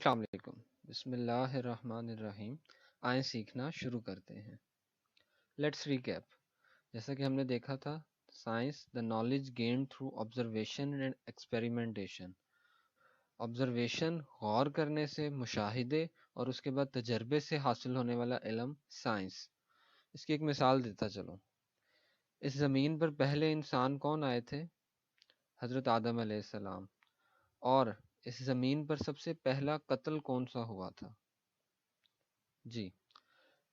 अस्सलाम वालेकुम। बिस्मिल्लाहिर्रहमानिर्रहीम। आए सीखना शुरू करते हैं। Let's recap. जैसा कि हमने देखा था, science the knowledge gained through observation and experimentation. Observation गौर करने से, मुशाहिदे और उसके बाद तजर्बे से हासिल होने वाला इल्म साइंस। इसकी एक मिसाल देता चलो। इस ज़मीन पर पहले इंसान कौन आए थे? हज़रत आदम अलैहिस्सलाम। और इस ज़मीन पर सबसे पहला कत्ल कौन सा हुआ था? जी,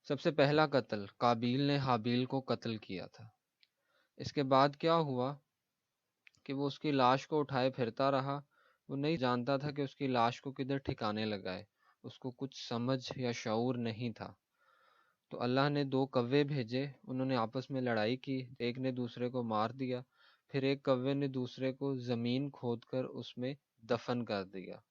सबसे पहला कत्ल काबिल ने हाबिल को कत्ल किया था। इसके बाद क्या हुआ कि वो उसकी लाश को उठाए फिरता रहा। वो नहीं जानता था कि उसकी लाश को किधर ठिकाने लगाए। उसको कुछ समझ या शऊर नहीं था। तो अल्लाह ने दो कव्वे भेजे। उन्होंने आपस में लड़ाई की। एक ने दूसरे को मार दिया। फिर एक कव्वे ने दूसरे को ज़मीन खोदकर उसमें दफन कर दिया।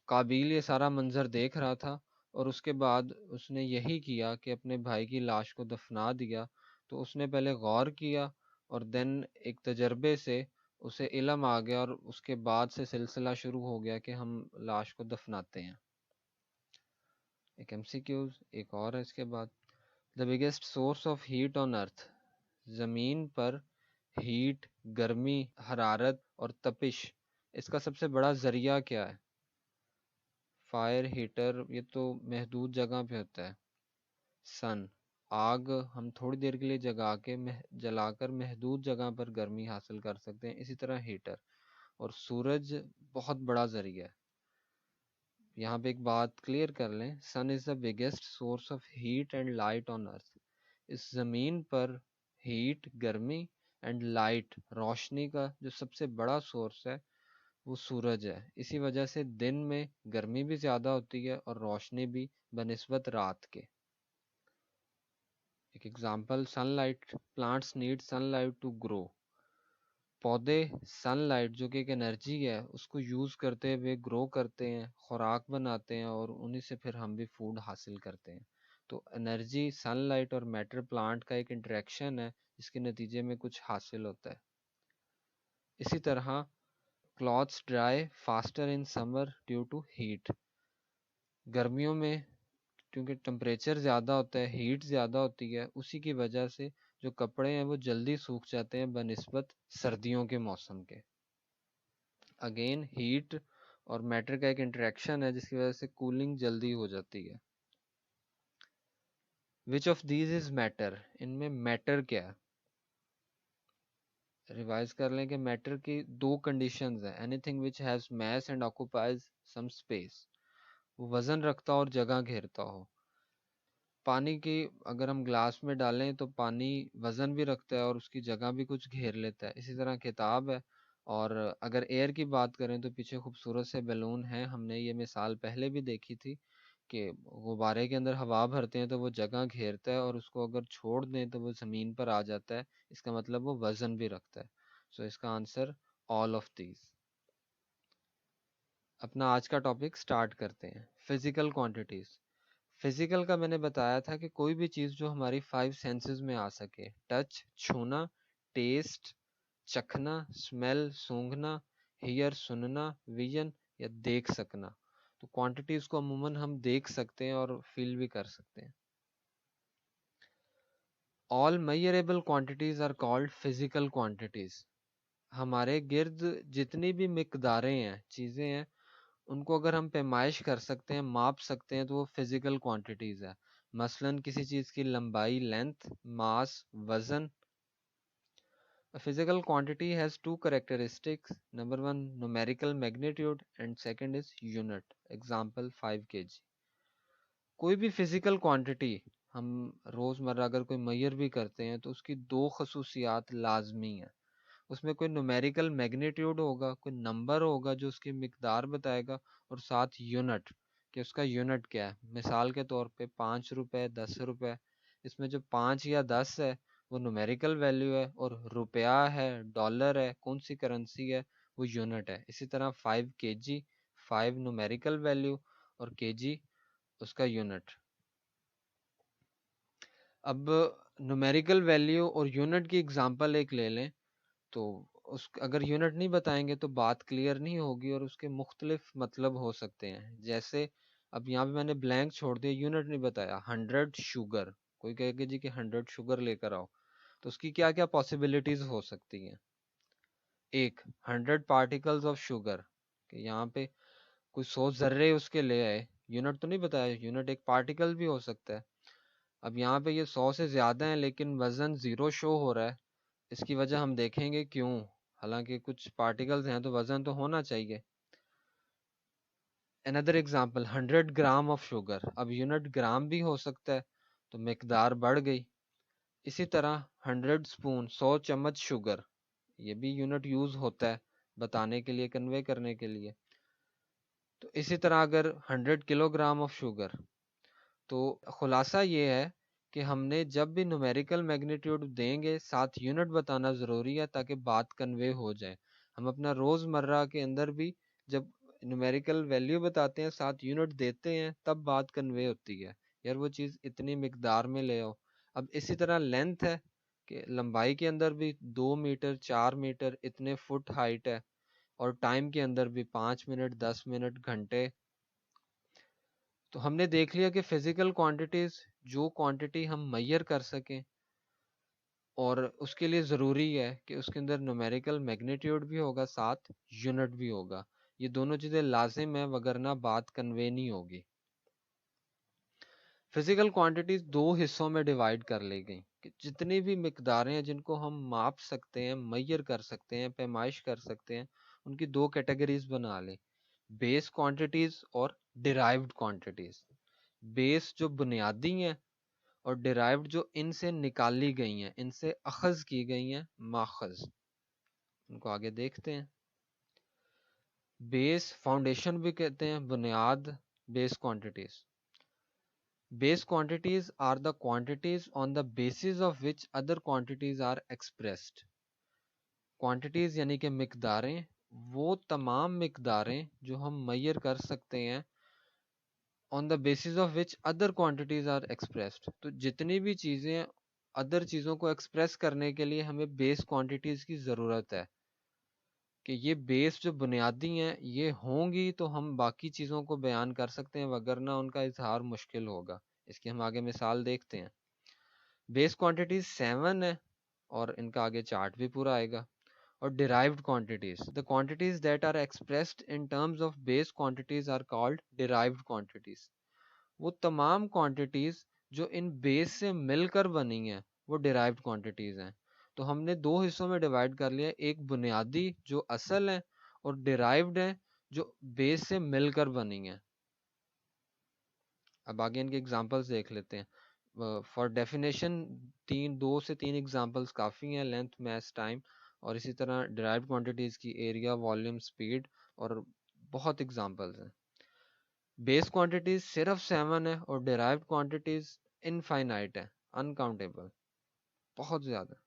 काबिल ये सारा मंजर देख रहा था और उसके बाद उसने यही किया कि अपने भाई की लाश को दफना दिया। तो उसने पहले गौर किया और देन एक तजर्बे से उसे इल्म आ गया और उसके बाद से सिलसिला शुरू हो गया कि हम लाश को दफनाते हैं। एक एमसीक्यूज एक और है इसके बाद। The biggest source of heat on earth. ज़मीन पर हीट, गर्मी, हरारत और तपिश, इसका सबसे बड़ा ज़रिया क्या है? फायर हीटर, ये तो महदूद जगह पे होता है। सन, आग हम थोड़ी देर के लिए जलाकर महदूद जगह पर गर्मी हासिल कर सकते हैं। इसी तरह हीटर। और सूरज बहुत बड़ा जरिया है। यहाँ पे एक बात क्लियर कर लें, sun is the biggest source of heat and light on earth. इस जमीन पर हीट, गर्मी एंड लाइट, रोशनी का जो सबसे बड़ा सोर्स है वो सूरज है। इसी वजह से दिन में गर्मी भी ज़्यादा होती है और रोशनी भी बनिस्बत रात के। एक example, sunlight. Plants need sunlight to grow. पौधे सनलाइट, जो कि एक एनर्जी है, उसको यूज़ करते हुए ग्रो करते हैं, खुराक बनाते हैं और उन्हीं से फिर हम भी फूड हासिल करते हैं। तो एनर्जी, सनलाइट और मैटर, प्लांट का एक इंटरेक्शन है जिसके नतीजे में कुछ हासिल होता है। इसी तरह clothes dry faster in summer due to heat. गर्मियों में क्योंकि टेम्परेचर ज़्यादा होता है, हीट ज़्यादा होती है, उसी की वजह से जो कपड़े हैं वो जल्दी सूख जाते हैं बनिस्बत सर्दियों के मौसम के। अगेन हीट और मैटर का एक इंटरेक्शन है जिसकी वजह से कूलिंग जल्दी हो जाती है। Which of these is matter? इनमें मैटर क्या है? रिवाइज कर लें कि मैटर की दो कंडीशंस हैं। Anything which has mass and occupies some space, वो वजन रखता हो और जगह घेरता हो। पानी की अगर हम ग्लास में डालें तो पानी वजन भी रखता है और उसकी जगह भी कुछ घेर लेता है। इसी तरह किताब है। और अगर एयर की बात करें तो पीछे खूबसूरत से बैलून है। हमने ये मिसाल पहले भी देखी थी कि गुब्बारे के अंदर हवा भरते हैं तो वो जगह घेरता है और उसको अगर छोड़ दें तो वो ज़मीन पर आ जाता है। इसका मतलब वो वजन भी रखता है। सो इसका आंसर ऑल ऑफ दीज। अपना आज का टॉपिक स्टार्ट करते हैं। Physical quantities. फिजिकल का मैंने बताया था कि कोई भी चीज़ जो हमारी 5 सेंसेस में आ सके। टच, छूना, टेस्ट, चखना, स्मेल, सूंघना, हियर, सुनना, विजन या देख सकना। तो क्वांटिटीज को अमूमन हम देख सकते हैं और फील भी कर सकते हैं। All measurable quantities are called physical quantities. हमारे गिर्द जितनी भी मिकदारें हैं, चीज़ें हैं, उनको अगर हम पैमाइश कर सकते हैं, माप सकते हैं, तो वो फिजिकल क्वांटिटीज है। मसलन किसी चीज़ की लंबाई, लेंथ, मास, वजन। A physical quantity has two characteristics. Number one, numerical magnitude, and second is unit. Example 5 kg. कोई भी फिजिकल क्वांटिटी हम रोज़मर्रा अगर कोई मैयर भी करते हैं तो उसकी दो खसूसियात लाजमी हैं। उसमें कोई न्यूमेरिकल मैग्नीट्यूड होगा, कोई नंबर होगा जो उसकी मिकदार बताएगा, और साथ यूनिट कि उसका यूनिट क्या है। मिसाल के तौर पे 5 रुपए, 10 रुपए। इसमें जो 5 या 10 है वो न्यूमेरिकल वैल्यू है और रुपया है, डॉलर है, कौन सी करेंसी है, वो यूनिट है। इसी तरह 5 kg, 5 न्यूमेरिकल वैल्यू और kg उसका यूनिट। अब न्यूमेरिकल वैल्यू और यूनिट की एग्जांपल एक ले लें तो उस अगर यूनिट नहीं बताएंगे तो बात क्लियर नहीं होगी और उसके मुख्तलिफ मतलब हो सकते हैं। जैसे अब यहाँ पे मैंने ब्लैंक छोड़ दिया, यूनिट नहीं बताया। 100 शुगर, कोई कहेगा जी कि 100 शुगर लेकर आओ, तो उसकी क्या क्या पॉसिबिलिटीज हो सकती हैं। एक, 100 पार्टिकल्स ऑफ शुगर, कि यहाँ पे कोई 100 जर्रे उसके ले आए, यूनिट तो नहीं बताया, यूनिट एक पार्टिकल भी हो सकता है। अब यहाँ पे ये 100 से ज्यादा है लेकिन वजन 0 शो हो रहा है, इसकी वजह हम देखेंगे क्यों। हालांकि कुछ पार्टिकल्स हैं तो वजन तो होना चाहिए। Another example, 100 gram of sugar, अब यूनिट ग्राम भी हो सकता है तो मिकदार बढ़ गई। इसी तरह 100 स्पून, 100 चम्मच शुगर, ये भी यूनिट यूज होता है बताने के लिए, कन्वे करने के लिए। तो इसी तरह अगर 100 किलोग्राम ऑफ शुगर, तो खुलासा ये है कि हमने जब भी न्यूमेरिकल मैग्नीट्यूड देंगे साथ यूनिट बताना ज़रूरी है ताकि बात कन्वे हो जाए। हम अपना रोज़मर्रा के अंदर भी जब न्यूमेरिकल वैल्यू बताते हैं साथ यूनिट देते हैं तब बात कन्वे होती है, यार वो चीज़ इतनी मिकदार में ले आओ। अब इसी तरह लेंथ है कि लंबाई के अंदर भी 2 मीटर, 4 मीटर, इतने फुट हाइट है, और टाइम के अंदर भी 5 मिनट, 10 मिनट, घंटे। तो हमने देख लिया कि फिजिकल क्वांटिटीज, जो क्वांटिटी हम मैयर कर सकें, और उसके लिए ज़रूरी है कि उसके अंदर न्यूमेरिकल मैग्नीट्यूड भी होगा साथ यूनिट भी होगा। ये दोनों चीज़ें लाजिम है, वगरना बात कन्वे नहीं होगी। फिजिकल क्वांटिटीज दो हिस्सों में डिवाइड कर ली गई कि जितनी भी मिकदारें हैं जिनको हम माप सकते हैं, मैयर कर सकते हैं, पैमाइश कर सकते हैं, उनकी दो कैटेगरीज बना लें, बेस क्वांटिटीज और डिराइव्ड क्वांटिटीज। बेस जो बुनियादी हैं, और डिराइव्ड जो इनसे निकाली गई हैं, इनसे अखज की गई हैं, माखज। उनको आगे देखते हैं। बेस, फाउंडेशन भी कहते हैं, बुनियाद, base quantities. Base quantities are the quantities on the basis of which other quantities are expressed. Quantities यानी कि मिकदारें, वो तमाम मिकदारें जो हम मैयर कर सकते हैं on the basis of which other quantities are expressed। तो जितनी भी चीज़ें अदर चीज़ों को एक्सप्रेस करने के लिए हमें बेस क्वांटिटीज़ की ज़रूरत है, कि ये बेस जो बुनियादी हैं ये होंगी तो हम बाकी चीज़ों को बयान कर सकते हैं, वगरना उनका इजहार मुश्किल होगा। इसकी हम आगे मिसाल देखते हैं। बेस क्वांटिटीज 7 है, और इनका आगे चार्ट भी पूरा आएगा। और derived quantities, the quantities that are expressed in terms of base quantities are called derived quantities. वो तमाम क्वांटिटीज जो इन बेस से मिलकर बनी हैं वो डिराइव्ड क्वांटिटीज हैं। तो हमने दो हिस्सों में डिवाइड कर लिया, एक बुनियादी जो असल है, और डिराइव्ड है जो बेस से मिलकर बनी है। अब आगे इनके एग्जांपल्स देख लेते हैं। फॉर डेफिनेशन दो से तीन एग्जांपल्स काफ़ी हैं, लेंथ, मास, टाइम, और इसी तरह डिराइव्ड क्वांटिटीज़ की एरिया, वॉल्यूम, स्पीड, और बहुत एग्जांपल्स हैं। बेस क्वांटिटीज सिर्फ 7 है और डिराइव्ड क्वांटिटीज इनफाइनाइट है, अनकाउंटेबल, बहुत ज़्यादा।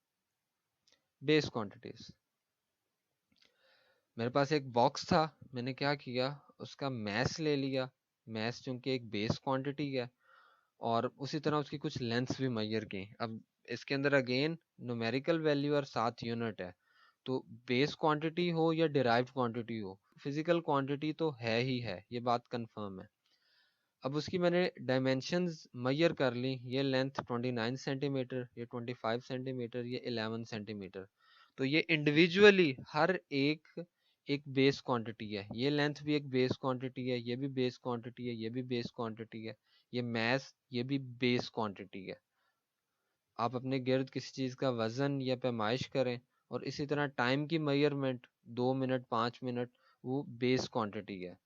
बेस क्वांटिटीज, मेरे पास एक बॉक्स था, मैंने क्या किया, उसका मैस ले लिया। मैस चूंकि एक बेस क्वांटिटी है, और उसी तरह उसकी कुछ लेंथ्स भी मैयर की। अब इसके अंदर अगेन न्यूमेरिकल वैल्यू और साथ यूनिट है, तो बेस क्वांटिटी हो या डिराइव्ड क्वांटिटी हो, फिजिकल क्वांटिटी तो है ही है, ये बात कंफर्म है। अब उसकी मैंने डायमेंशंस मैयर कर ली, ये लेंथ 29 सेंटीमीटर, ये 25 सेंटीमीटर, ये 11 सेंटीमीटर। तो ये इंडिविजुअली हर एक एक बेस क्वांटिटी है। ये लेंथ भी एक बेस क्वांटिटी है, ये भी बेस क्वांटिटी है, ये भी बेस क्वांटिटी है, ये मैस, ये भी बेस क्वांटिटी है। आप अपने गिर्द किसी चीज़ का वजन या पैमाइश करें, और इसी तरह टाइम की मेजरमेंट, 2 मिनट, 5 मिनट, वो बेस क्वांटिटी है।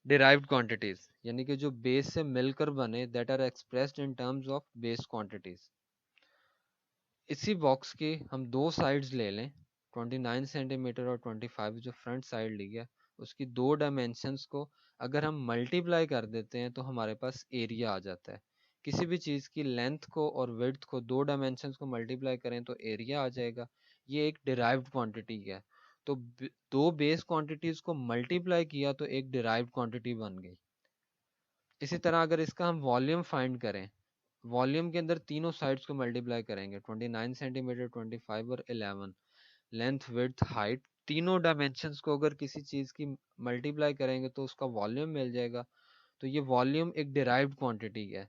डिराइव्ड क्वांटिटीज यानी कि जो बेस से मिलकर बने, that are expressed in terms of base quantities. इसी बॉक्स के हम दो साइड्स ले लें, 29 सेंटीमीटर और 25, जो फ्रंट साइड ली है, उसकी दो डायमेंशंस को अगर हम मल्टीप्लाई कर देते हैं तो हमारे पास एरिया आ जाता है। किसी भी चीज़ की लेंथ को और विड्थ को दो डायमेंशंस को मल्टीप्लाई करें तो एरिया आ जाएगा। ये एक डिराइव्ड क्वांटिटी है। तो दो बेस क्वांटिटीज को मल्टीप्लाई किया तो एक डिराइव्ड क्वांटिटी बन गई। इसी तरह अगर इसका हम वॉल्यूम फाइंड करें, वॉल्यूम के अंदर तीनों साइड्स को मल्टीप्लाई करेंगे, 29 सेंटीमीटर, 25 और 11, लेंथ, विड्थ, हाइट, तीनों डायमेंशंस को अगर किसी चीज़ की मल्टीप्लाई करेंगे तो उसका वॉल्यूम मिल जाएगा। तो ये वॉल्यूम एक डिराइव्ड क्वांटिटी है।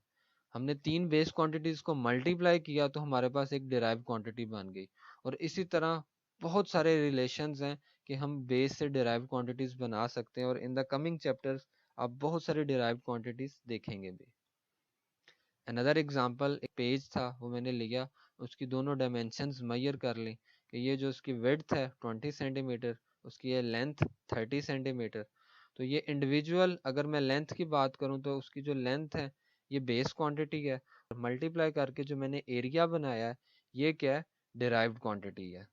हमने 3 बेस क्वांटिटीज को मल्टीप्लाई किया तो हमारे पास एक डिराइव्ड क्वांटिटी बन गई। और इसी तरह बहुत सारे रिलेशंस हैं कि हम बेस से डिराइव्ड क्वांटिटीज बना सकते हैं, और इन द कमिंग चैप्टर्स आप बहुत सारी डिराइव्ड क्वांटिटीज देखेंगे भी। अनदर एग्जांपल, एक पेज था वो मैंने लिया, उसकी दोनों डायमेंशंस मेजर कर ली कि ये जो उसकी विड्थ है 20 सेंटीमीटर, उसकी ये लेंथ 30 सेंटीमीटर। तो ये इंडिविजुअल, अगर मैं लेंथ की बात करूं तो उसकी जो लेंथ है ये बेस क्वांटिटी है, और मल्टीप्लाई करके जो मैंने एरिया बनाया है ये क्या है, डिराइव्ड क्वांटिटी है।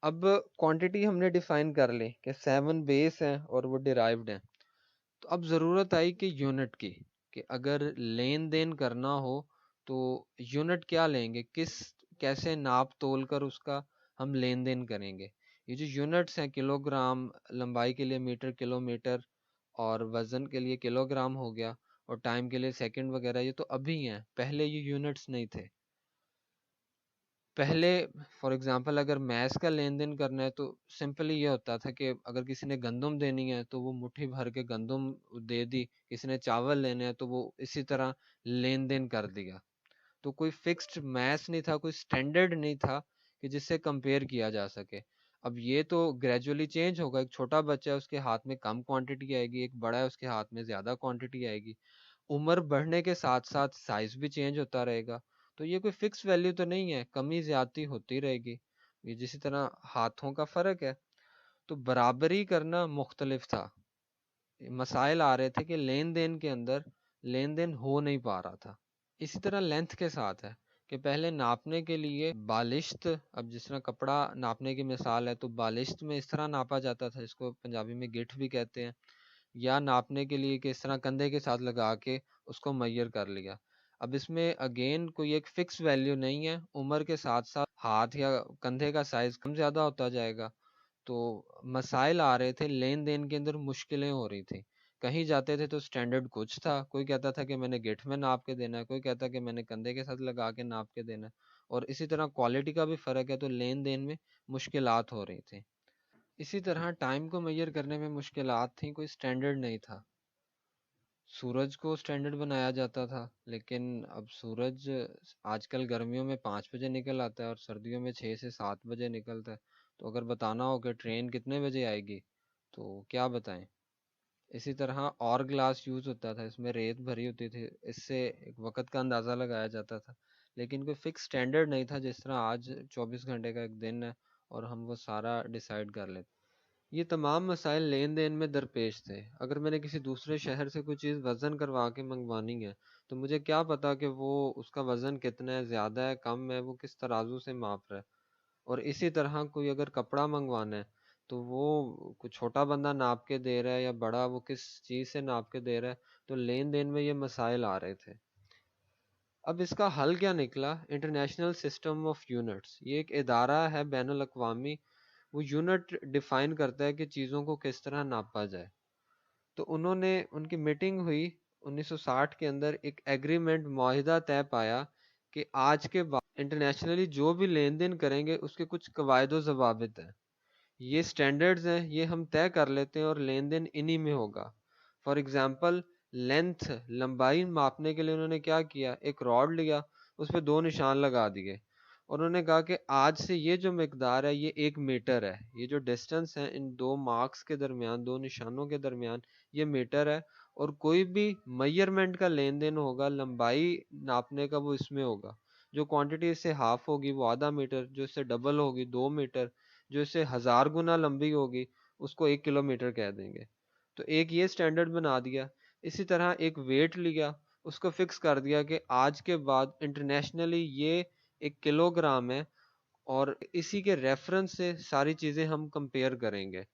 अब क्वांटिटी हमने डिफाइन कर ली कि 7 बेस हैं और वो डिराइव्ड हैं। तो अब ज़रूरत आई कि यूनिट की, कि अगर लेन देन करना हो तो यूनिट क्या लेंगे, किस कैसे नाप तोल कर उसका हम लेन देन करेंगे। ये जो यूनिट्स हैं, किलोग्राम, लंबाई के लिए मीटर, किलोमीटर, और वजन के लिए किलोग्राम हो गया, और टाइम के लिए सेकंड वगैरह, ये तो अभी हैं, पहले ये यूनिट्स नहीं थे। पहले फॉर एग्जांपल अगर मैथ्स का लेन देन करना है तो सिंपली ये होता था कि अगर किसी ने गंदम देनी है तो वो मुट्ठी भर के गंदम दे दी, किसी ने चावल लेने हैं तो वो इसी तरह लेन देन कर दिया। तो कोई फिक्स्ड मैथ्स नहीं था, कोई स्टैंडर्ड नहीं था कि जिससे कंपेयर किया जा सके। अब ये तो ग्रेजुअली चेंज होगा, एक छोटा बच्चा है उसके हाथ में कम क्वांटिटी आएगी, एक बड़ा है उसके हाथ में ज्यादा क्वांटिटी आएगी। उम्र बढ़ने के साथ साथ साइज भी चेंज होता रहेगा। तो ये कोई फिक्स वैल्यू तो नहीं है, कमी ज्यादती होती रहेगी। ये जिसी तरह हाथों का फर्क है, तो बराबरी करना मुख्तलिफ था। मसाइल आ रहे थे कि लेन देन के अंदर लेन देन हो नहीं पा रहा था। इसी तरह लेंथ के साथ है कि पहले नापने के लिए बालिश्त, अब जिस तरह कपड़ा नापने की मिसाल है, तो बालिश्त में इस तरह नापा जाता था, इसको पंजाबी में गिठ भी कहते हैं। या नापने के लिए कि इस तरह कंधे के साथ लगा के उसको मेजर कर लिया। अब इसमें अगेन कोई एक फिक्स वैल्यू नहीं है, उम्र के साथ साथ हाथ या कंधे का साइज कम ज्यादा होता जाएगा। तो मसाइल आ रहे थे, लेन देन के अंदर मुश्किलें हो रही थी। कहीं जाते थे तो स्टैंडर्ड कुछ था, कोई कहता था कि मैंने गिठ में नाप के देना है, कोई कहता कि मैंने कंधे के साथ लगा के नाप के देना है। और इसी तरह क्वालिटी का भी फर्क है, तो लेन देन में मुश्किलात हो रही थी। इसी तरह टाइम को मेजर करने में मुश्किलात थी, कोई स्टैंडर्ड नहीं था। सूरज को स्टैंडर्ड बनाया जाता था, लेकिन अब सूरज आजकल गर्मियों में 5 बजे निकल आता है और सर्दियों में 6 से 7 बजे निकलता है। तो अगर बताना हो कि ट्रेन कितने बजे आएगी तो क्या बताएं। इसी तरह और ग्लास यूज होता था, इसमें रेत भरी होती थी, इससे एक वक्त का अंदाजा लगाया जाता था। लेकिन कोई फिक्स स्टैंडर्ड नहीं था, जिस तरह आज 24 घंटे का एक दिन है और हम वो सारा डिसाइड कर लेते। ये तमाम मसाइल लेन देन में दरपेश थे। अगर मैंने किसी दूसरे शहर से कोई चीज़ वज़न करवा के मंगवानी है तो मुझे क्या पता कि वो उसका वज़न कितना है, ज़्यादा है, कम है, वो किस तराजू से माप रहा है। और इसी तरह कोई अगर कपड़ा मंगवाना है तो वो कुछ छोटा बंदा नाप के दे रहा है या बड़ा, वो किस चीज़ से नाप के दे रहा है। तो लेन देन में ये मसाइल आ रहे थे। अब इसका हल क्या निकला, इंटरनेशनल सिस्टम ऑफ यूनिट्स। ये एक इदारा है बैनुल अक़वामी, वो यूनिट डिफाइन करता है कि चीज़ों को किस तरह नापा जाए। तो उन्होंने, उनकी मीटिंग हुई 1960 के अंदर, एक एग्रीमेंट, मुआहिदा तय पाया कि आज के बाद इंटरनेशनली जो भी लेन देन करेंगे उसके कुछ कवायद व ज़वाबित हैं, ये स्टैंडर्ड्स हैं, ये हम तय कर लेते हैं और लेन देन इन्हीं में होगा। फॉर एग्जांपल लेंथ, लंबाई मापने के लिए उन्होंने क्या किया, एक रॉड लिया, उस पर 2 निशान लगा दिए। उन्होंने कहा कि आज से ये जो मिकदार है ये 1 मीटर है, ये जो डिस्टेंस है इन 2 मार्क्स के दरमियान, 2 निशानों के दरमियान, ये मीटर है। और कोई भी मेजरमेंट का लेन देन होगा, लंबाई नापने का, वो इसमें होगा। जो क्वांटिटी इससे हाफ होगी वो ½ मीटर, जो इससे डबल होगी 2 मीटर, जो इससे 1000 गुना लंबी होगी उसको 1 किलोमीटर कह देंगे। तो एक ये स्टैंडर्ड बना दिया। इसी तरह एक वेट लिया, उसको फिक्स कर दिया कि आज के बाद इंटरनेशनली ये 1 किलोग्राम है, और इसी के रेफरेंस से सारी चीजें हम कंपेयर करेंगे।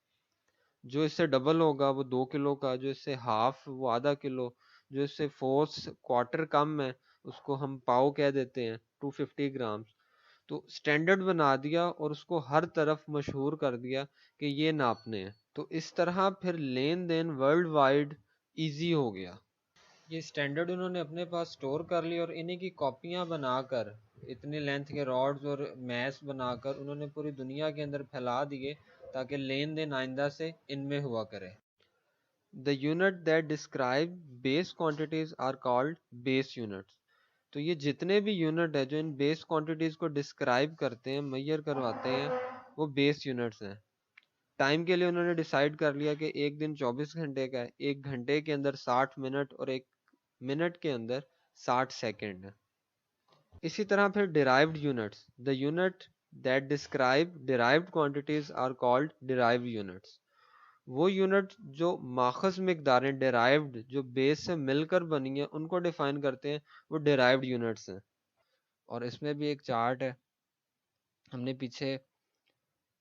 जो इससे डबल होगा वो 2 किलो का, जो इससे हाफ वो ½ किलो, जो इससे फोर्थ क्वार्टर कम है उसको हम पाव कह देते हैं, 250 ग्राम। तो स्टैंडर्ड बना दिया और उसको हर तरफ मशहूर कर दिया कि ये नापने हैं। तो इस तरह फिर लेन देन वर्ल्ड वाइड ईजी हो गया। ये स्टैंडर्ड उन्होंने अपने पास स्टोर कर ली और इन्हीं की कॉपियां बनाकर, इतने लेंथ के रॉड्स और मैस बनाकर उन्होंने पूरी दुनिया के अंदर फैला दिए ताकि लेन देन आइंदा से इनमें हुआ करे। The unit that describe base quantities are called base units. तो ये जितने भी यूनिट है जो इन बेस क्वांटिटीज को डिस्क्राइब करते हैं, मेजर करवाते हैं, वो बेस यूनिट्स हैं। टाइम के लिए उन्होंने डिसाइड कर लिया कि एक दिन 24 घंटे का है, एक घंटे के अंदर 60 मिनट और एक मिनट के अंदर 60 सेकंड है। इसी तरह फिर derived units, the unit that describe derived quantities are called derived units. वो यूनिट जो माखज मिकदारें डिराइव्ड जो बेस से मिलकर बनी है उनको डिफाइन करते हैं, वो डिराइव्ड यूनिट्स हैं। और इसमें भी एक चार्ट है, हमने पीछे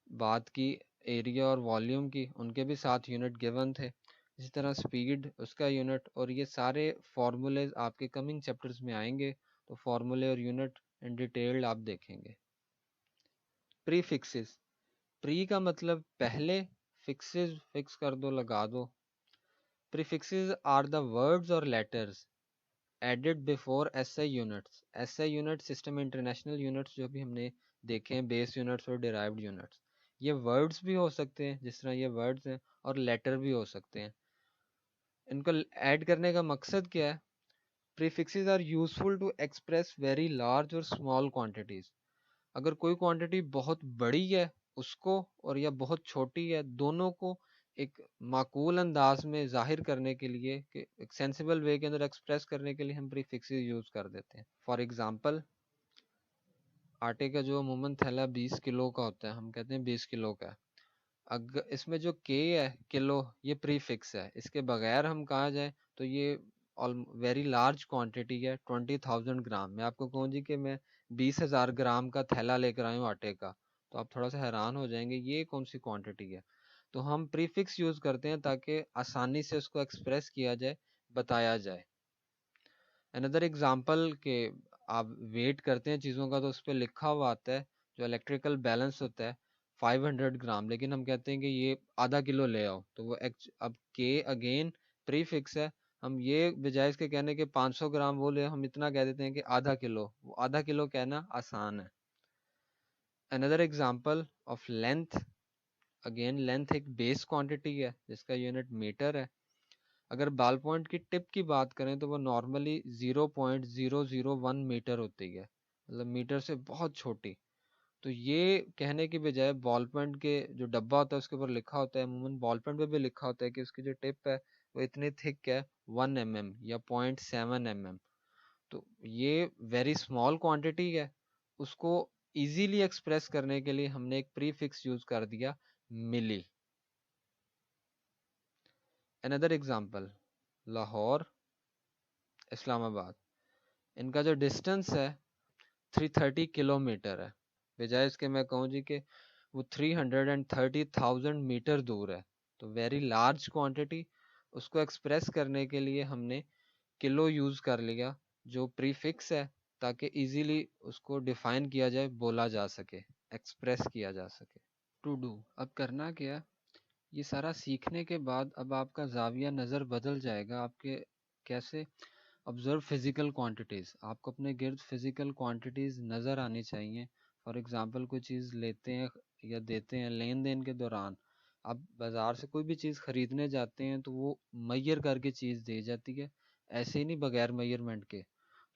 बात की एरिया और वॉल्यूम की, उनके भी 7 यूनिट गिवन थे। इसी तरह स्पीड उसका यूनिट, और ये सारे फार्मूले आपके कमिंग चैप्टर्स में आएंगे, तो फार्मूले और यूनिट इन डिटेल आप देखेंगे। प्रीफिक्सेस, प्री का मतलब पहले, फिक्सेस फिक्स कर दो, लगा दो। प्रीफिक्सेस आर द वर्ड्स और letters added before SI units. SI unit system international units जो भी हमने देखे हैं, बेस यूनिट्स और डिराइव्ड यूनिट्स, ये वर्ड्स भी हो सकते हैं जिस तरह ये वर्ड्स हैं, और लेटर भी हो सकते हैं। इनको ऐड करने का मकसद क्या है? Prefixes are useful to express very large और स्मॉल क्वांटिटीज। अगर कोई क्वांटिटी बहुत बड़ी है उसको, और या बहुत छोटी है, दोनों को एक माकूल अंदाज में जाहिर करने के लिए, कि एक सेंसिबल वे के अंदर एक्सप्रेस करने के लिए हम प्रीफिक्सेस यूज कर देते हैं। फॉर एग्जांपल, आटे का जो अमूमन थैला 20 किलो का होता है, हम कहते हैं 20 किलो का है। अगर इसमें जो के है, किलो, ये प्रीफिक्स है, इसके बगैर हम कहा जाए तो ये वेरी लार्ज क्वांटिटी है, 20,000 ग्राम। मैं आपको कहूँ जी कि मैं 20,000 ग्राम का थैला लेकर आया हूँ आटे का, तो आप थोड़ा सा हैरान हो जाएंगे, ये कौन सी क्वांटिटी है। तो हम प्रीफिक्स यूज करते हैं ताकि आसानी से उसको एक्सप्रेस किया जाए, बताया जाए। अनदर एग्जांपल के आप वेट करते हैं चीज़ों का, तो उस पर लिखा हुआ आता है, जो इलेक्ट्रिकल बैलेंस होता है 500 ग्राम, लेकिन हम कहते हैं कि ये आधा किलो ले आओ, तो वो अब के अगेन प्रीफिक्स है। हम ये बजाय इसके कहने के 500 ग्राम वो ले, हम इतना कह देते हैं कि आधा किलो। वो आधा किलो कहना आसान है। Another example of length, again length एक बेस क्वांटिटी है जिसका यूनिट मीटर है। अगर बॉल पॉइंट की टिप की बात करें तो वो नॉर्मली 0.001 मीटर होती है, मतलब मीटर से बहुत छोटी। तो ये कहने की बजाय बॉल पॉइंट के जो डब्बा होता है उसके ऊपर लिखा होता है, अमूमन बॉल पॉइंट पे भी लिखा होता है कि उसकी जो टिप है वो इतनी थिक है, 1 mm या 0.7 mm। तो ये वेरी स्मॉल क्वांटिटी है, उसको इजीली एक्सप्रेस करने के लिए हमने एक प्रीफिक्स यूज कर दिया, मिली। अनदर एग्जांपल, लाहौर, इस्लामाबाद, इनका जो डिस्टेंस है 330 किलोमीटर है। बजाय इसके मैं कहूँ जी कि वो 330,000 मीटर दूर है। तो वेरी लार्ज क्वांटिटी, उसको एक्सप्रेस करने के लिए हमने किलो यूज कर लिया, जो प्रीफिक्स है, ताकि इजीली उसको डिफाइन किया जाए, बोला जा सके, एक्सप्रेस किया जा सके। टू डू, अब करना क्या? ये सारा सीखने के बाद अब आपका जाविया नज़र बदल जाएगा। आपके कैसे? ऑब्जर्व फिजिकल क्वांटिटीज़, आपको अपने गिर्द फिजिकल क्वांटिटीज़ नज़र आनी चाहिए। फॉर एग्जांपल, कोई चीज़ लेते हैं या देते हैं, लेन देन के दौरान आप बाज़ार से कोई भी चीज़ ख़रीदने जाते हैं तो वो मैयर करके चीज़ दी जाती है, ऐसे ही नहीं बगैर मैयरमेंट के।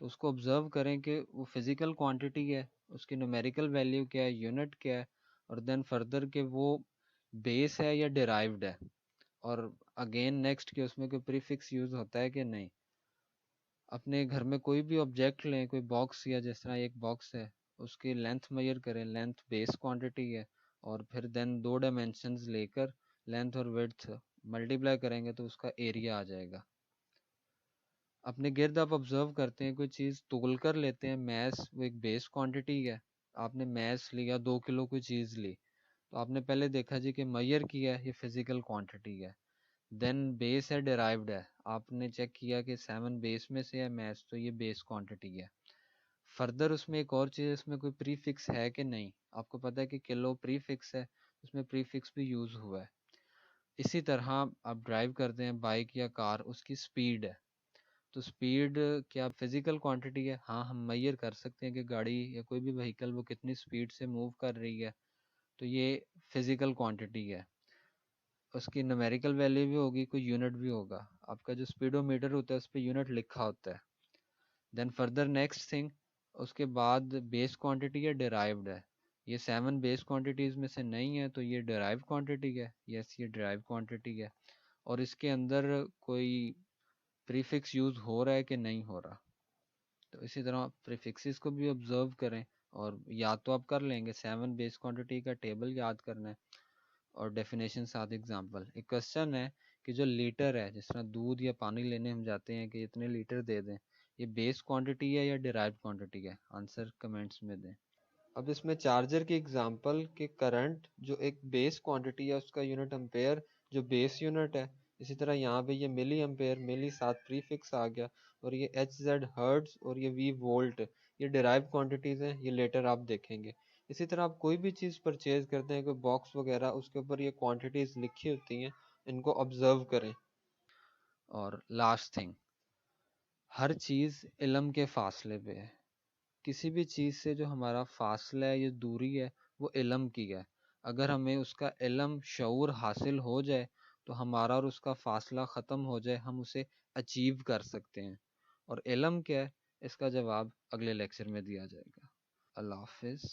तो उसको ऑब्जर्व करें कि वो फिज़िकल क्वांटिटी है, उसकी न्यूमेरिकल वैल्यू क्या है, यूनिट क्या है, और देन फर्दर के वो बेस है या डिराइव्ड है, और अगेन नेक्स्ट कि उसमें कोई प्रीफिक्स यूज़ होता है कि नहीं। अपने घर में कोई भी ऑब्जेक्ट लें, कोई बॉक्स, या जिस तरह एक बॉक्स है, उसकी लेंथ मेजर करें, लेंथ बेस क्वांटिटी है, और फिर देन 2 डायमेंशंस लेकर लेंथ और विड्थ मल्टीप्लाई करेंगे तो उसका एरिया आ जाएगा। अपने गिर्द आप ऑब्जर्व करते हैं, कोई चीज़ तोल कर लेते हैं, मैस वो एक बेस क्वांटिटी है। आपने मैस लिया, 2 किलो कोई चीज़ ली, तो आपने पहले देखा जी कि मेजर किया है, ये फिजिकल क्वांटिटी है। देन बेस है, डिराइव्ड है, आपने चेक किया कि 7 बेस में से है मैथ्स, तो ये बेस क्वांटिटी है। फर्दर उसमें एक और चीज़, इसमें कोई प्रीफिक्स है कि नहीं। आपको पता है कि किलो प्रीफिक्स है, उसमें प्रीफिक्स भी यूज़ हुआ है। इसी तरह आप ड्राइव करते हैं बाइक या कार, उसकी स्पीड है, तो स्पीड क्या फिजिकल क्वांटिटी है? हाँ, हम मेजर कर सकते हैं कि गाड़ी या कोई भी व्हीकल वो कितनी स्पीड से मूव कर रही है, तो ये फिजिकल क्वांटिटी है। उसकी न्यूमेरिकल वैल्यू भी होगी, कोई यूनिट भी होगा। आपका जो स्पीडोमीटर होता है उस पर यूनिट लिखा होता है। देन फर्दर नेक्स्ट थिंग, उसके बाद बेस क्वांटिटी है, डिराइव्ड है। ये 7 बेस क्वांटिटीज में से नहीं है तो ये डिराइव क्वांटिटी है। यस, ये डिराइव क्वांटिटी है। और इसके अंदर कोई प्रीफिक्स यूज हो रहा है कि नहीं हो रहा। तो इसी तरह प्रीफिक्सेस को भी ऑब्जर्व करें। और याद तो आप कर लेंगे, 7 बेस क्वांटिटी का टेबल याद करना है और डेफिनेशन साथ एग्जांपल। एक क्वेश्चन है कि जो लीटर है, जिस तरह दूध या पानी लेने हम जाते हैं कि इतने लीटर दे दें, ये बेस क्वांटिटी है या डिराइव्ड क्वांटिटी है? आंसर कमेंट्स में दें। अब इसमें चार्जर की एग्जांपल के करंट जो एक बेस क्वांटिटी है उसका यूनिट एम्पेयर जो बेस यूनिट है। इसी तरह यहाँ पे ये मिली एम्पेयर, मिली साथ प्रीफिक्स आ गया। और ये एच जेड हर्ट्ज और ये वी वोल्ट, ये डिराइव क्वांटिटीज हैं, ये लेटर आप देखेंगे। इसी तरह आप कोई भी चीज़ परचेज करते हैं, कोई बॉक्स वगैरह, उसके ऊपर ये क्वांटिटीज लिखी होती हैं, इनको ऑब्जर्व करें। और लास्ट थिंग, हर चीज़ इल्म के फासले पे है। किसी भी चीज़ से जो हमारा फासला है या दूरी है वो इल्म की है। अगर हमें उसका इल्म शऊर हासिल हो जाए तो हमारा और उसका फासला ख़त्म हो जाए, हम उसे अचीव कर सकते हैं। और इल्म क्या है, इसका जवाब अगले लेक्चर में दिया जाएगा। अल्लाह हाफिज़।